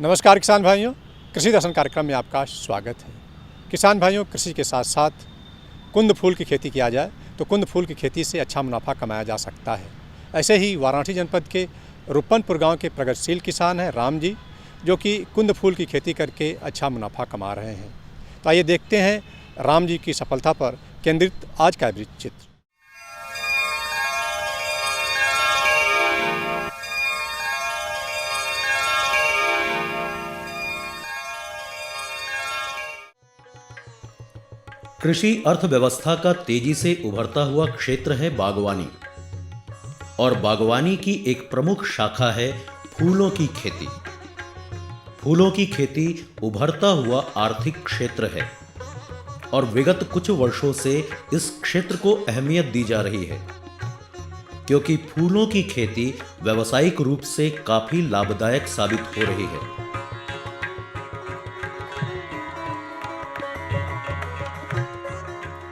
नमस्कार किसान भाइयों, कृषि दर्शन कार्यक्रम में आपका स्वागत है। किसान भाइयों, कृषि के साथ साथ कुंद फूल की खेती किया जाए तो कुंद फूल की खेती से अच्छा मुनाफा कमाया जा सकता है। ऐसे ही वाराणसी जनपद के रुपनपुर गांव के प्रगतिशील किसान हैं राम जी, जो कि कुंद फूल की खेती करके अच्छा मुनाफा कमा रहे हैं। तो आइए देखते हैं राम जी की सफलता पर केंद्रित आज का चित्र। कृषि अर्थव्यवस्था का तेजी से उभरता हुआ क्षेत्र है बागवानी, और बागवानी की एक प्रमुख शाखा है फूलों की खेती। फूलों की खेती उभरता हुआ आर्थिक क्षेत्र है और विगत कुछ वर्षों से इस क्षेत्र को अहमियत दी जा रही है, क्योंकि फूलों की खेती व्यावसायिक रूप से काफी लाभदायक साबित हो रही है।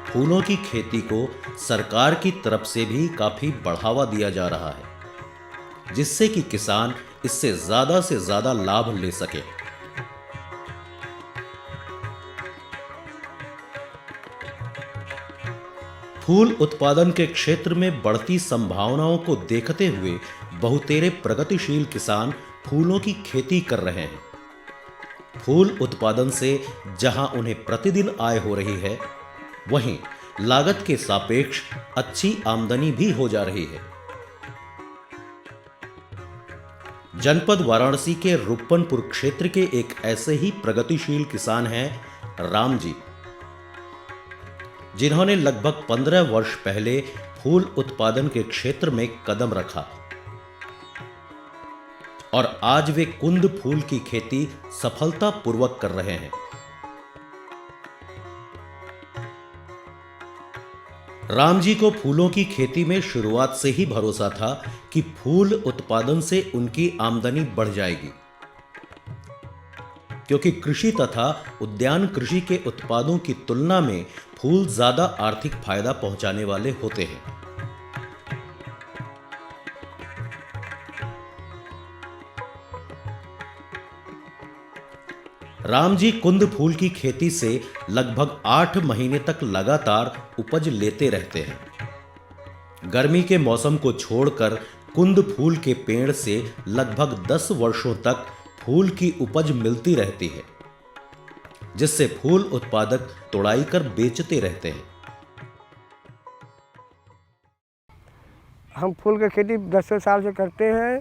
फूलों की खेती को सरकार की तरफ से भी काफी बढ़ावा दिया जा रहा है, जिससे कि किसान इससे ज्यादा लाभ ले सके। फूल उत्पादन के क्षेत्र में बढ़ती संभावनाओं को देखते हुए बहुतेरे प्रगतिशील किसान फूलों की खेती कर रहे हैं। फूल उत्पादन से जहां उन्हें प्रतिदिन आय हो रही है, वहीं लागत के सापेक्ष अच्छी आमदनी भी हो जा रही है। जनपद वाराणसी के रुपनपुर क्षेत्र के एक ऐसे ही प्रगतिशील किसान हैं राम जी, जिन्होंने लगभग 15 वर्ष पहले फूल उत्पादन के क्षेत्र में कदम रखा और आज वे कुंद फूल की खेती सफलतापूर्वक कर रहे हैं। राम जी को फूलों की खेती में शुरुआत से ही भरोसा था कि फूल उत्पादन से उनकी आमदनी बढ़ जाएगी, क्योंकि कृषि तथा उद्यान कृषि के उत्पादों की तुलना में फूल ज्यादा आर्थिक फायदा पहुंचाने वाले होते हैं। राम जी कुंद फूल की खेती से लगभग 8 महीने तक लगातार उपज लेते रहते हैं। गर्मी के मौसम को छोड़कर कुंद फूल के पेड़ से लगभग 10 वर्षों तक फूल की उपज मिलती रहती है, जिससे फूल उत्पादक तोड़ाई कर बेचते रहते हैं। हम फूल की खेती 10 साल से करते हैं।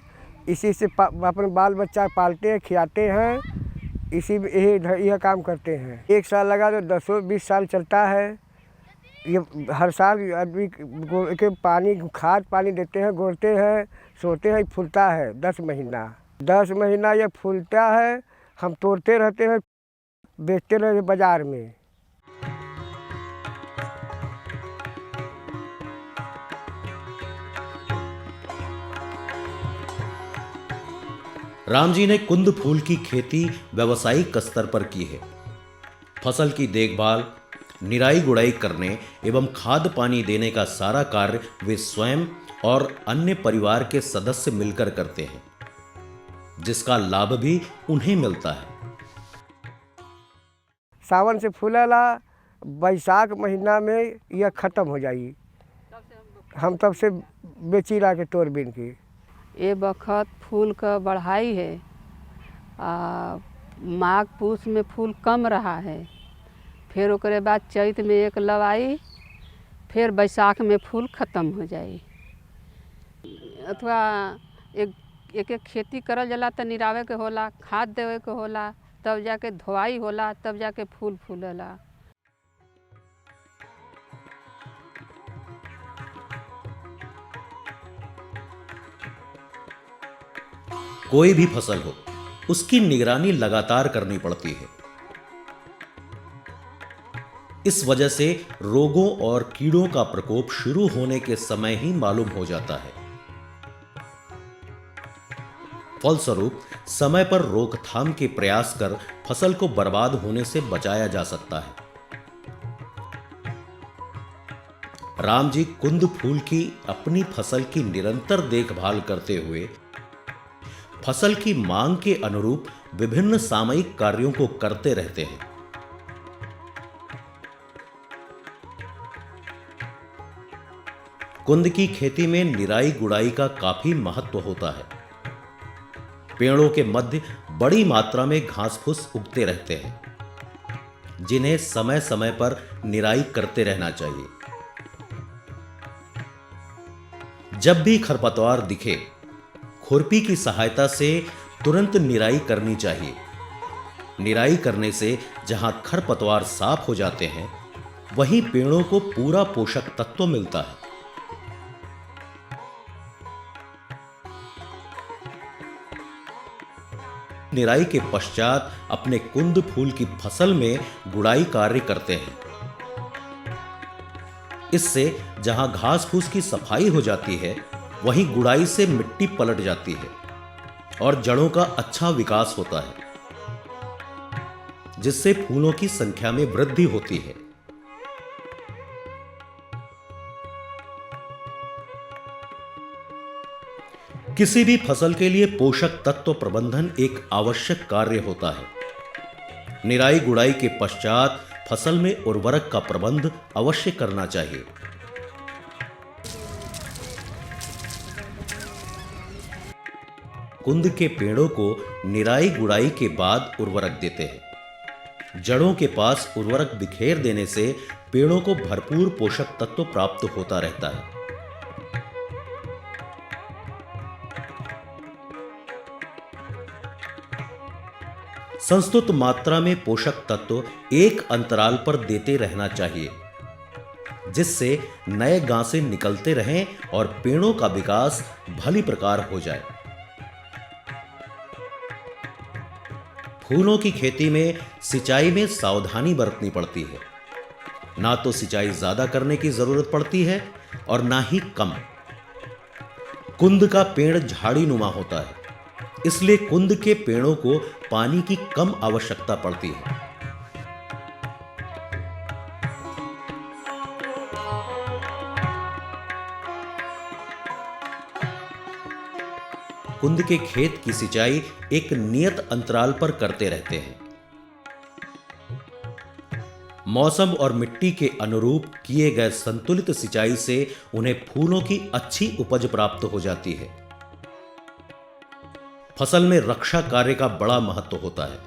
इसी से अपने बाल बच्चा पालते हैं, खिलाते हैं, इसी में यह काम करते हैं। 1 साल लगा तो 10-20 साल चलता है। ये हर साल आदमी के पानी खाद पानी देते हैं, गोड़ते हैं, सोते हैं, फूलता है 10 महीना ये फूलता है। हम तोड़ते रहते हैं, बेचते रहते बाजार में। राम जी ने कुंद फूल की खेती व्यावसायिक स्तर पर की है। फसल की देखभाल, निराई गुड़ाई करने एवं खाद पानी देने का सारा कार्य वे स्वयं और अन्य परिवार के सदस्य मिलकर करते हैं, जिसका लाभ भी उन्हें मिलता है। सावन से फूलेला, बैसाख महीना में यह ख़त्म हो जाएगी। हम तब से बेची ला के तोड़ बीन के। ये बखत फूल का बढ़ाई है। माघ पूस में फूल कम रहा है, फिर उसके बाद चैत में एक लवाई, फिर बैसाख में फूल ख़त्म हो जाए। अथवा एक खेती करल जाला तो निरावे के होला, खाद देवे के होला, तब जाके धोआई होला, तब जाके फूल फूलेला। कोई भी फसल हो, उसकी निगरानी लगातार करनी पड़ती है। इस वजह से रोगों और कीड़ों का प्रकोप शुरू होने के समय ही मालूम हो जाता है। फलस्वरूप समय पर रोकथाम के प्रयास कर फसल को बर्बाद होने से बचाया जा सकता है। राम जी कुंद फूल की अपनी फसल की निरंतर देखभाल करते हुए फसल की मांग के अनुरूप विभिन्न सामयिक कार्यों को करते रहते हैं। कुंद की खेती में निराई गुड़ाई का काफी महत्व होता है। पेड़ों के मध्य बड़ी मात्रा में घास फूस उगते रहते हैं, जिन्हें समय समय पर निराई करते रहना चाहिए। जब भी खरपतवार दिखे, खुरपी की सहायता से तुरंत निराई करनी चाहिए। निराई करने से जहां खरपतवार साफ हो जाते हैं, वहीं पेड़ों को पूरा पोषक तत्व मिलता है। निराई के पश्चात अपने कुंद फूल की फसल में गुड़ाई कार्य करते हैं। इससे जहां घास फूस की सफाई हो जाती है, वहीं गुड़ाई से मिट्टी पलट जाती है और जड़ों का अच्छा विकास होता है, जिससे फूलों की संख्या में वृद्धि होती है। किसी भी फसल के लिए पोषक तत्व प्रबंधन एक आवश्यक कार्य होता है। निराई गुड़ाई के पश्चात फसल में उर्वरक का प्रबंध अवश्य करना चाहिए। कुंद के पेड़ों को निराई गुड़ाई के बाद उर्वरक देते हैं। जड़ों के पास उर्वरक बिखेर देने से पेड़ों को भरपूर पोषक तत्व प्राप्त होता रहता है। संस्तुत मात्रा में पोषक तत्व एक अंतराल पर देते रहना चाहिए, जिससे नए गांसे निकलते रहें और पेड़ों का विकास भली प्रकार हो जाए। फूलों की खेती में सिंचाई में सावधानी बरतनी पड़ती है। ना तो सिंचाई ज्यादा करने की जरूरत पड़ती है और ना ही कम। कुंद का पेड़ झाड़ी नुमा होता है, इसलिए कुंद के पेड़ों को पानी की कम आवश्यकता पड़ती है। कुंद के खेत की सिंचाई एक नियत अंतराल पर करते रहते हैं। मौसम और मिट्टी के अनुरूप किए गए संतुलित सिंचाई से उन्हें फूलों की अच्छी उपज प्राप्त हो जाती है। फसल में रक्षा कार्य का बड़ा महत्व होता है।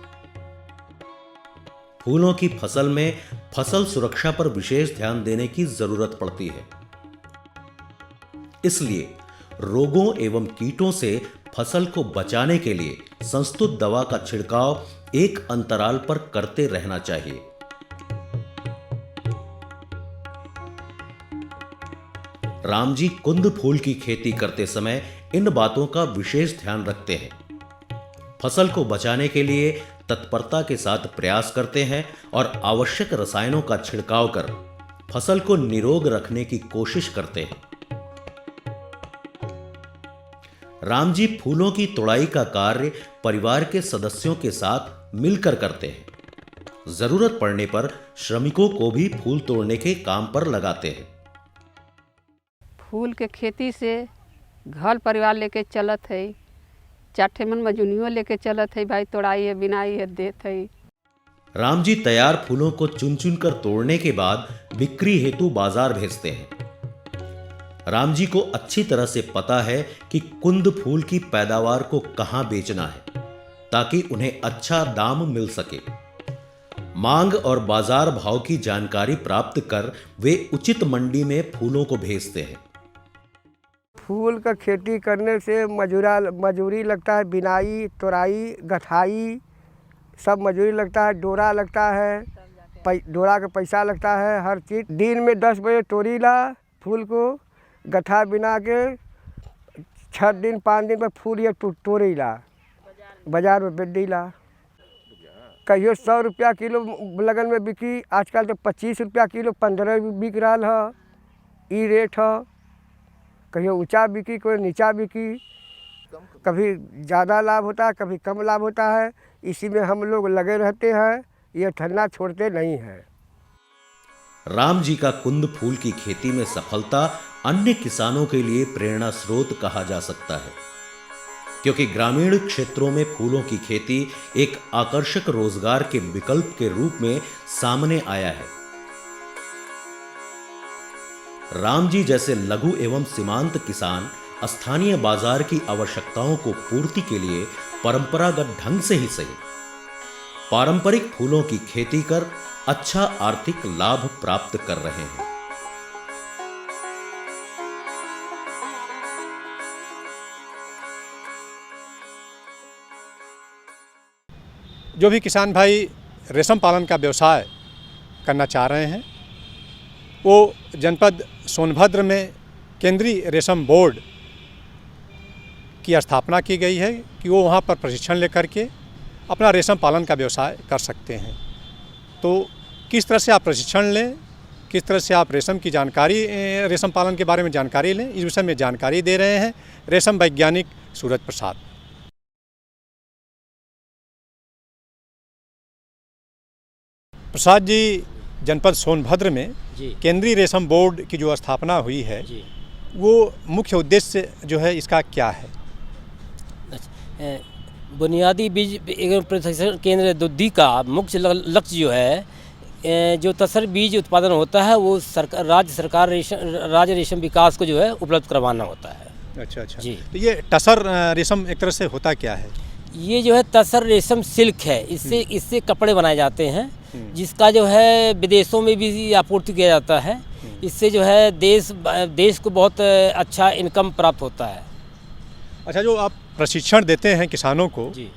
फूलों की फसल में फसल सुरक्षा पर विशेष ध्यान देने की जरूरत पड़ती है। इसलिए रोगों एवं कीटों से फसल को बचाने के लिए संस्तुत दवा का छिड़काव एक अंतराल पर करते रहना चाहिए। राम जी कुंद फूल की खेती करते समय इन बातों का विशेष ध्यान रखते हैं। फसल को बचाने के लिए तत्परता के साथ प्रयास करते हैं और आवश्यक रसायनों का छिड़काव कर फसल को निरोग रखने की कोशिश करते हैं। राम जी फूलों की तोड़ाई का कार्य परिवार के सदस्यों के साथ मिलकर करते हैं। जरूरत पड़ने पर श्रमिकों को भी फूल तोड़ने के काम पर लगाते हैं। फूल के खेती से घर परिवार लेके चलत है। चार मन मजूनियों लेके चलत है, भाई तोड़ाई है, बिनाई है, देत है। राम जी तैयार फूलों को चुन चुन कर तोड़ने के बाद बिक्री हेतु बाजार भेजते हैं। राम जी को अच्छी तरह से पता है कि कुंद फूल की पैदावार को कहां बेचना है, ताकि उन्हें अच्छा दाम मिल सके। मांग और बाजार भाव की जानकारी प्राप्त कर वे उचित मंडी में फूलों को भेजते हैं। फूल का खेती करने से मजूरी लगता है, बिनाई, तोड़ाई, गठाई सब मजूरी लगता है, डोरा लगता है, डोरा का पैसा लगता है, हर चीज़। दिन में 10 बजे तोड़ी ला फूल को, गठा बिना के 6 दिन 5 दिन पर फूल ये तोड़ी ला, बाजार में बेच दी ला। कहियो 100 रुपया किलो लगन में बिकी, आजकल तो 25 रुपया किलो, 15 बिक रहा है। ई रेट है। कहियो ऊंचा बिकी, कोई नीचा बिकी। कभी ज़्यादा लाभ होता है, कभी कम लाभ होता है। इसी में हम लोग लगे रहते हैं, ये ठन्ना छोड़ते नहीं हैं। राम जी का कुंद फूल की खेती में सफलता अन्य किसानों के लिए प्रेरणा स्रोत कहा जा सकता है। क्योंकि ग्रामीण क्षेत्रों में फूलों की खेती एक आकर्षक रोजगार के विकल्प के रूप में सामने आया है। राम जी जैसे लघु एवं सीमांत किसान स्थानीय बाजार की आवश्यकताओं को पूर्ति के लिए परंपरागत ढंग से ही सही पारंपरिक फूलों की खेती कर अच्छा आर्थिक लाभ प्राप्त कर रहे हैं। जो भी किसान भाई रेशम पालन का व्यवसाय करना चाह रहे हैं, वो जनपद सोनभद्र में केंद्रीय रेशम बोर्ड की स्थापना की गई है कि वो वहाँ पर प्रशिक्षण लेकर के अपना रेशम पालन का व्यवसाय कर सकते हैं। तो किस तरह से आप प्रशिक्षण लें, किस तरह से आप रेशम की जानकारी, रेशम पालन के बारे में जानकारी लें, इस विषय में जानकारी दे रहे हैं रेशम वैज्ञानिक सूरज प्रसाद। प्रसाद जी, जनपद सोनभद्र में केंद्रीय रेशम बोर्ड की जो स्थापना हुई है, वो मुख्य उद्देश्य जो है इसका क्या है? बुनियादी बीज एवं प्रशिक्षण केंद्र दुद्धी का मुख्य लक्ष्य जो है, जो तसर बीज उत्पादन होता है वो राज्य रेशम विकास को जो है उपलब्ध करवाना होता है। अच्छा अच्छा जी। तो ये टसर रेशम एक तरह से होता क्या है? ये जो है तसर रेशम सिल्क है, इससे कपड़े बनाए जाते हैं, जिसका जो है विदेशों में भी आपूर्ति किया जाता है। इससे जो है देश को बहुत अच्छा इनकम प्राप्त होता है। अच्छा, जो आप प्रशिक्षण देते हैं किसानों को, जी।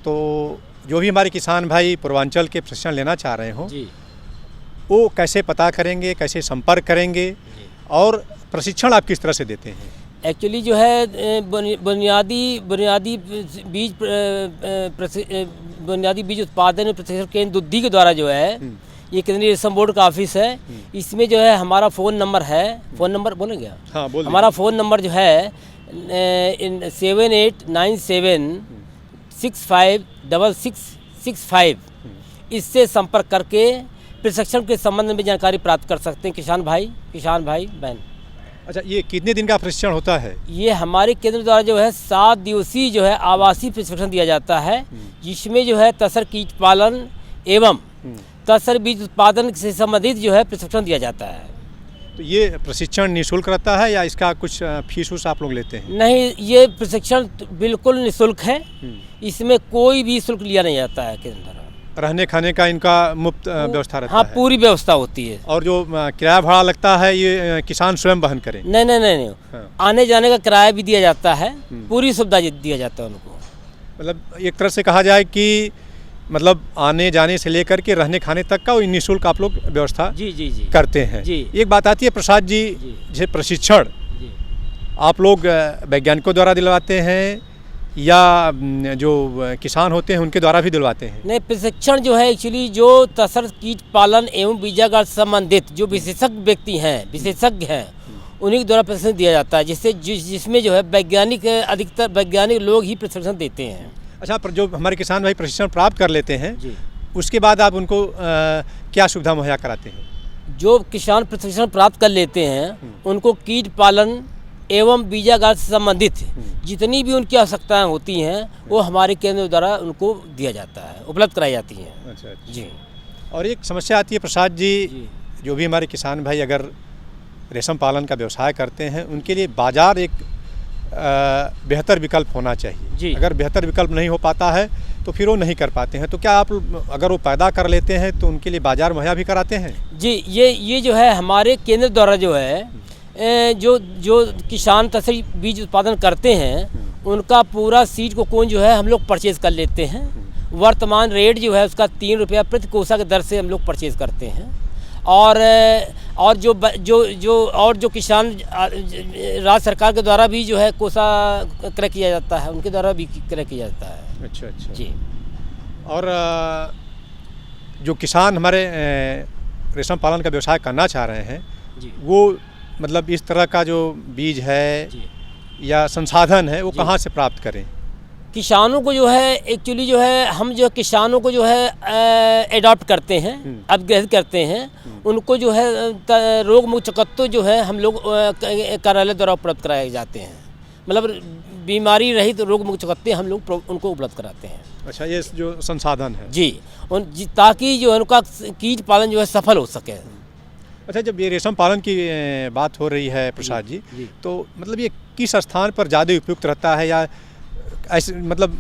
तो जो भी हमारे किसान भाई पूर्वांचल के प्रशिक्षण लेना चाह रहे हों, जी। वो कैसे पता करेंगे, कैसे संपर्क करेंगे, और प्रशिक्षण आप किस तरह से देते हैं? एक्चुअली जो है बुनियादी बीज उत्पादन प्रशिक्षण केंद्र दुद्धी के द्वारा जो है, ये केंद्रीय रेशम बोर्ड का ऑफिस है। इसमें जो है हमारा फ़ोन नंबर है, फ़ोन नंबर बोलेंगे? हाँ, बोल। हमारा फ़ोन नंबर जो है 7897656665। इससे संपर्क करके प्रशिक्षण के संबंध में जानकारी प्राप्त कर सकते हैं किसान भाई बहन। अच्छा, ये कितने दिन का प्रशिक्षण होता है? ये हमारे केंद्र द्वारा जो है 7 दिवसीय जो है आवासीय प्रशिक्षण दिया जाता है, जिसमें जो है तसर कीट पालन एवं तसर बीज उत्पादन से संबंधित जो है प्रशिक्षण दिया जाता है। तो ये प्रशिक्षण निःशुल्क रहता है या इसका कुछ फीस उस आप लोग लेते हैं? नहीं, ये प्रशिक्षण बिल्कुल निःशुल्क है। इसमें कोई भी शुल्क लिया नहीं जाता है केंद्र द्वारा। रहने खाने का इनका मुफ्त व्यवस्था रहता हाँ, है? पूरी व्यवस्था होती है। और जो किराया भाड़ा लगता है ये किसान स्वयं वहन करें? नहीं। हाँ। आने जाने का किराया भी दिया जाता है, पूरी सुविधा दिया जाता है उनको। मतलब एक तरह से कहा जाए कि मतलब आने जाने से लेकर के रहने खाने तक का निःशुल्क आप लोग व्यवस्था जी करते हैं। जी। एक बात आती है प्रसाद जी, जैसे प्रशिक्षण आप लोग वैज्ञानिकों द्वारा दिलवाते हैं या जो किसान होते हैं उनके द्वारा भी दिलवाते हैं? नहीं, प्रशिक्षण जो है एक्चुअली जो तसर कीट पालन एवं बीजागार संबंधित जो विशेषज्ञ हैं, उन्हीं के द्वारा प्रशिक्षण दिया जाता है, जिसमें जो है अधिकतर वैज्ञानिक लोग ही प्रशिक्षण देते हैं। अच्छा, पर जो हमारे किसान भाई प्रशिक्षण प्राप्त कर लेते हैं, जी। उसके बाद आप उनको क्या सुविधा मुहैया कराते हैं? जो किसान प्रशिक्षण प्राप्त कर लेते हैं उनको कीट पालन एवं बीजागार से संबंधित जितनी भी उनकी आवश्यकताएं होती हैं वो हमारे केंद्र द्वारा उनको दिया जाता है, उपलब्ध कराई जाती हैं। अच्छा। जी। और एक समस्या आती है प्रसाद जी, जो भी हमारे किसान भाई अगर रेशम पालन का व्यवसाय करते हैं, उनके लिए बाज़ार एक बेहतर विकल्प होना चाहिए। जी। अगर बेहतर विकल्प नहीं हो पाता है तो फिर वो नहीं कर पाते हैं। तो क्या आप अगर वो पैदा कर लेते हैं तो उनके लिए बाज़ार मुहैया भी कराते हैं? जी, ये जो है हमारे केंद्र द्वारा जो है जो किसान तसर बीज उत्पादन करते हैं उनका पूरा सीड को कोन जो है हम लोग परचेज़ कर लेते हैं। वर्तमान रेट जो है उसका 3 रुपया प्रति कोसा की दर से हम लोग परचेज़ करते हैं। और जो किसान राज्य सरकार के द्वारा भी जो है कोसा क्रय किया जाता है, उनके द्वारा भी क्रय किया जाता है। अच्छा। जी। और जो किसान हमारे रेशम पालन का व्यवसाय करना चाह रहे हैं, जी। वो मतलब इस तरह का जो बीज है जी। या संसाधन है वो कहाँ से प्राप्त करें? किसानों को जो है एक्चुअली जो है हम जो किसानों को जो है एडॉप्ट करते हैं, अपग्रेड करते हैं, उनको जो है रोग मुक्त चकत्तो जो है हम लोग कार्यालय द्वारा उपलब्ध कराए जाते हैं। मतलब बीमारी रहित रोग मुक्त चकत्ते हम लोग उनको उपलब्ध कराते हैं। अच्छा, ये जो संसाधन है जी, ताकि जो है उनका कीट पालन जो है सफल हो सके। अच्छा, जब ये रेशम पालन की बात हो रही है प्रसाद जी, तो मतलब ये किस स्थान पर ज़्यादा उपयुक्त रहता है, या ऐसे मतलब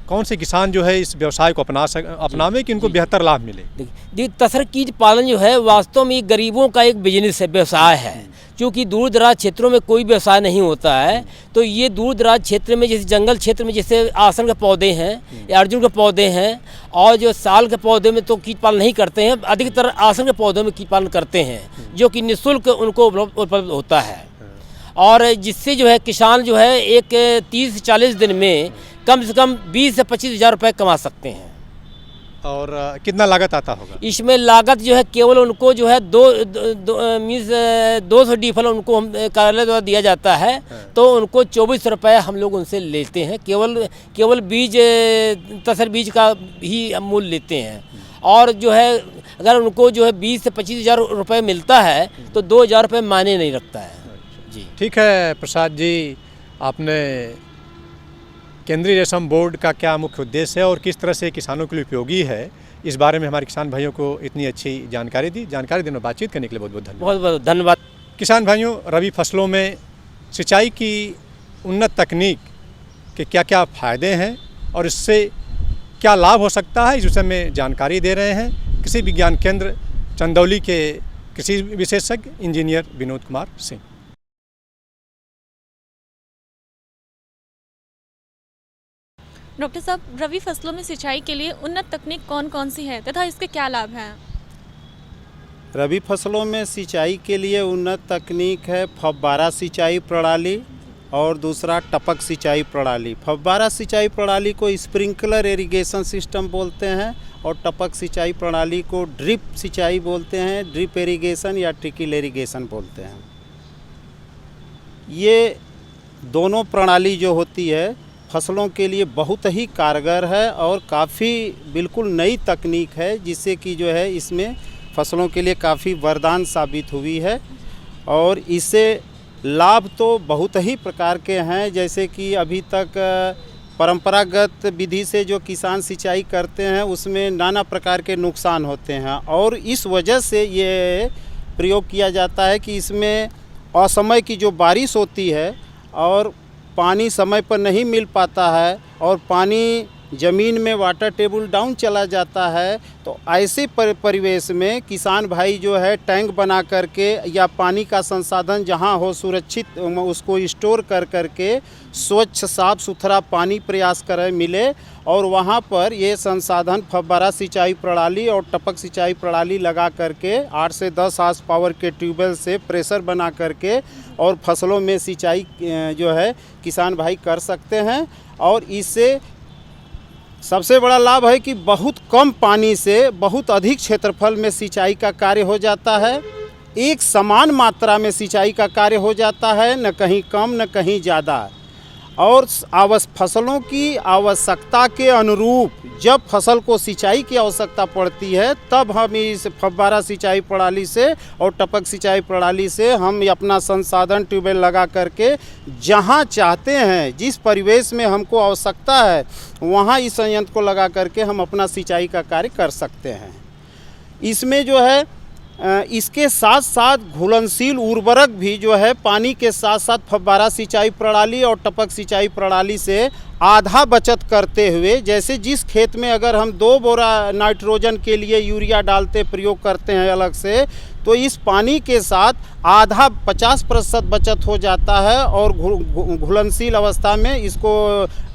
कौन से किसान जो है इस व्यवसाय को अपनावे कि इनको बेहतर लाभ मिले? देखिए, तसर कीट पालन जो है वास्तव में गरीबों का एक बिजनेस है, व्यवसाय है। क्योंकि दूर दराज क्षेत्रों में कोई व्यवसाय नहीं होता है, तो ये दूर दराज क्षेत्र में, जैसे जंगल क्षेत्र में जैसे आसन के पौधे हैं या अर्जुन के पौधे हैं, और जो साल के पौधे में तो कीट पालन नहीं करते हैं, अधिकतर आसन के पौधों में कीट पालन करते हैं, जो कि निःशुल्क उनको उपलब्ध होता है। और जिससे जो है किसान जो है एक 30 से 40 दिन में कम से कम 20 से 25 हज़ार रुपये कमा सकते हैं। और कितना लागत आता होगा? इसमें लागत जो है केवल उनको जो है 200 डीफल उनको हम कार्यालय द्वारा दिया जाता है, तो उनको 24 रुपये हम लोग उनसे लेते हैं। केवल बीज, तसर बीज का ही मूल्य लेते हैं। और जो है अगर उनको जो है 20 से 25 हज़ार रुपये मिलता है तो 2,000 रुपये मायने नहीं रखता है। जी ठीक है प्रसाद जी, आपने केंद्रीय रेशम बोर्ड का क्या मुख्य उद्देश्य है और किस तरह से किसानों के लिए उपयोगी है, इस बारे में हमारे किसान भाइयों को इतनी अच्छी जानकारी दी। जानकारी देने और बातचीत करने के लिए बहुत बहुत धन्यवाद। बहुत बहुत धन्यवाद। किसान भाइयों, रबी फसलों में सिंचाई की उन्नत तकनीक के क्या क्या फ़ायदे हैं और इससे क्या लाभ हो सकता है, इस विषय में जानकारी दे रहे हैं कृषि विज्ञान केंद्र चंदौली के कृषि विशेषज्ञ इंजीनियर विनोद कुमार सिंह। डॉक्टर साहब, रबी फसलों में सिंचाई के लिए उन्नत तकनीक कौन कौन सी है तथा इसके क्या लाभ हैं? रबी फसलों में सिंचाई के लिए उन्नत तकनीक है फव्वारा सिंचाई प्रणाली और दूसरा टपक सिंचाई प्रणाली। फव्वारा सिंचाई प्रणाली को स्प्रिंकलर इरिगेशन सिस्टम बोलते हैं और टपक सिंचाई प्रणाली को ड्रिप सिंचाई बोलते हैं, ड्रिप इरिगेशन या ट्रिकल इरिगेशन बोलते हैं। ये दोनों प्रणाली जो होती है फसलों के लिए बहुत ही कारगर है और काफ़ी बिल्कुल नई तकनीक है, जिससे कि जो है इसमें फसलों के लिए काफ़ी वरदान साबित हुई है। और इससे लाभ तो बहुत ही प्रकार के हैं, जैसे कि अभी तक परंपरागत विधि से जो किसान सिंचाई करते हैं उसमें नाना प्रकार के नुकसान होते हैं, और इस वजह से ये प्रयोग किया जाता है कि इसमें असमय की जो बारिश होती है और पानी समय पर नहीं मिल पाता है और पानी ज़मीन में वाटर टेबल डाउन चला जाता है, तो ऐसे परिवेश में किसान भाई जो है टैंक बना करके या पानी का संसाधन जहां हो सुरक्षित उसको स्टोर करके स्वच्छ साफ़ सुथरा पानी प्रयास करें मिले, और वहां पर ये संसाधन फव्वारा सिंचाई प्रणाली और टपक सिंचाई प्रणाली लगा करके 8 से 10 हार्स पावर के ट्यूबवेल से प्रेशर बना करके और फसलों में सिंचाई जो है किसान भाई कर सकते हैं। और इससे सबसे बड़ा लाभ है कि बहुत कम पानी से बहुत अधिक क्षेत्रफल में सिंचाई का कार्य हो जाता है, एक समान मात्रा में सिंचाई का कार्य हो जाता है, न कहीं कम न कहीं ज़्यादा। और फसलों की आवश्यकता के अनुरूप जब फसल को सिंचाई की आवश्यकता पड़ती है तब हम इस फव्वारा सिंचाई प्रणाली से और टपक सिंचाई प्रणाली से हम अपना संसाधन ट्यूबवेल लगा करके जहां चाहते हैं, जिस परिवेश में हमको आवश्यकता है वहां इस संयंत्र को लगा करके हम अपना सिंचाई का कार्य कर सकते हैं। इसमें जो है इसके साथ साथ घुलनशील उर्वरक भी जो है पानी के साथ साथ फव्वारा सिंचाई प्रणाली और टपक सिंचाई प्रणाली से आधा बचत करते हुए, जैसे जिस खेत में अगर हम 2 बोरा नाइट्रोजन के लिए यूरिया डालते प्रयोग करते हैं अलग से, तो इस पानी के साथ आधा 50% बचत हो जाता है और घुलनशील अवस्था में इसको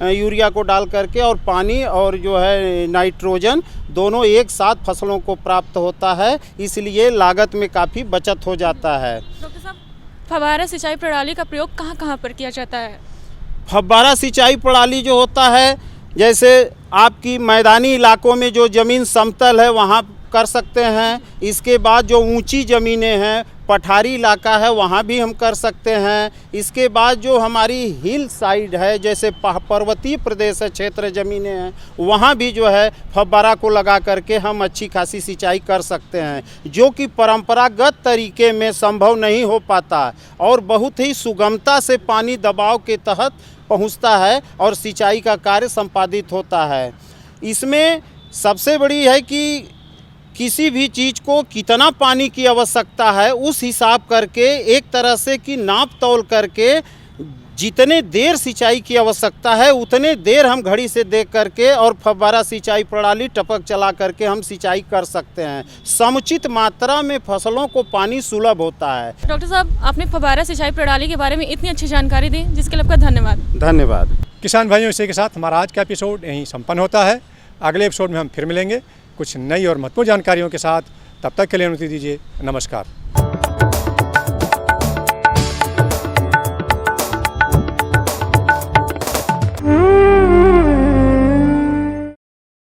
यूरिया को डाल करके और पानी और जो है नाइट्रोजन दोनों एक साथ फसलों को प्राप्त होता है, इसलिए लागत में काफ़ी बचत हो जाता है। डॉक्टर साहब, फव्वारा सिंचाई प्रणाली का प्रयोग कहाँ कहाँ पर किया जाता है? फव्वारा सिंचाई प्रणाली जो होता है, जैसे आपकी मैदानी इलाकों में जो ज़मीन समतल है वहाँ कर सकते हैं। इसके बाद जो ऊंची ज़मीनें हैं, पठारी इलाका है, वहाँ भी हम कर सकते हैं। इसके बाद जो हमारी हिल साइड है, जैसे पर्वतीय प्रदेश है, क्षेत्र ज़मीनें हैं, वहाँ भी जो है फव्वारा को लगा करके हम अच्छी खासी सिंचाई कर सकते हैं, जो कि परंपरागत तरीके में संभव नहीं हो पाता और बहुत ही सुगमता से पानी दबाव के तहत पहुँचता है और सिंचाई का कार्य संपादित होता है। इसमें सबसे बड़ी है कि किसी भी चीज़ को कितना पानी की आवश्यकता है उस हिसाब करके एक तरह से कि नाप तौल करके जितने देर सिंचाई की आवश्यकता है उतने देर हम घड़ी से देख करके और फव्वारा सिंचाई प्रणाली टपक चला करके हम सिंचाई कर सकते हैं। समुचित मात्रा में फसलों को पानी सुलभ होता है। डॉक्टर साहब, आपने फव्वारा सिंचाई प्रणाली के बारे में इतनी अच्छी जानकारी दी जिसके लिए आपका धन्यवाद। धन्यवाद। किसान भाइयों, इसी के साथ हमारा आज का एपिसोड यहीं संपन्न होता है। अगले एपिसोड में हम फिर मिलेंगे कुछ नई और महत्वपूर्ण जानकारियों के साथ। तब तक के लिए अनुमति दीजिए। नमस्कार।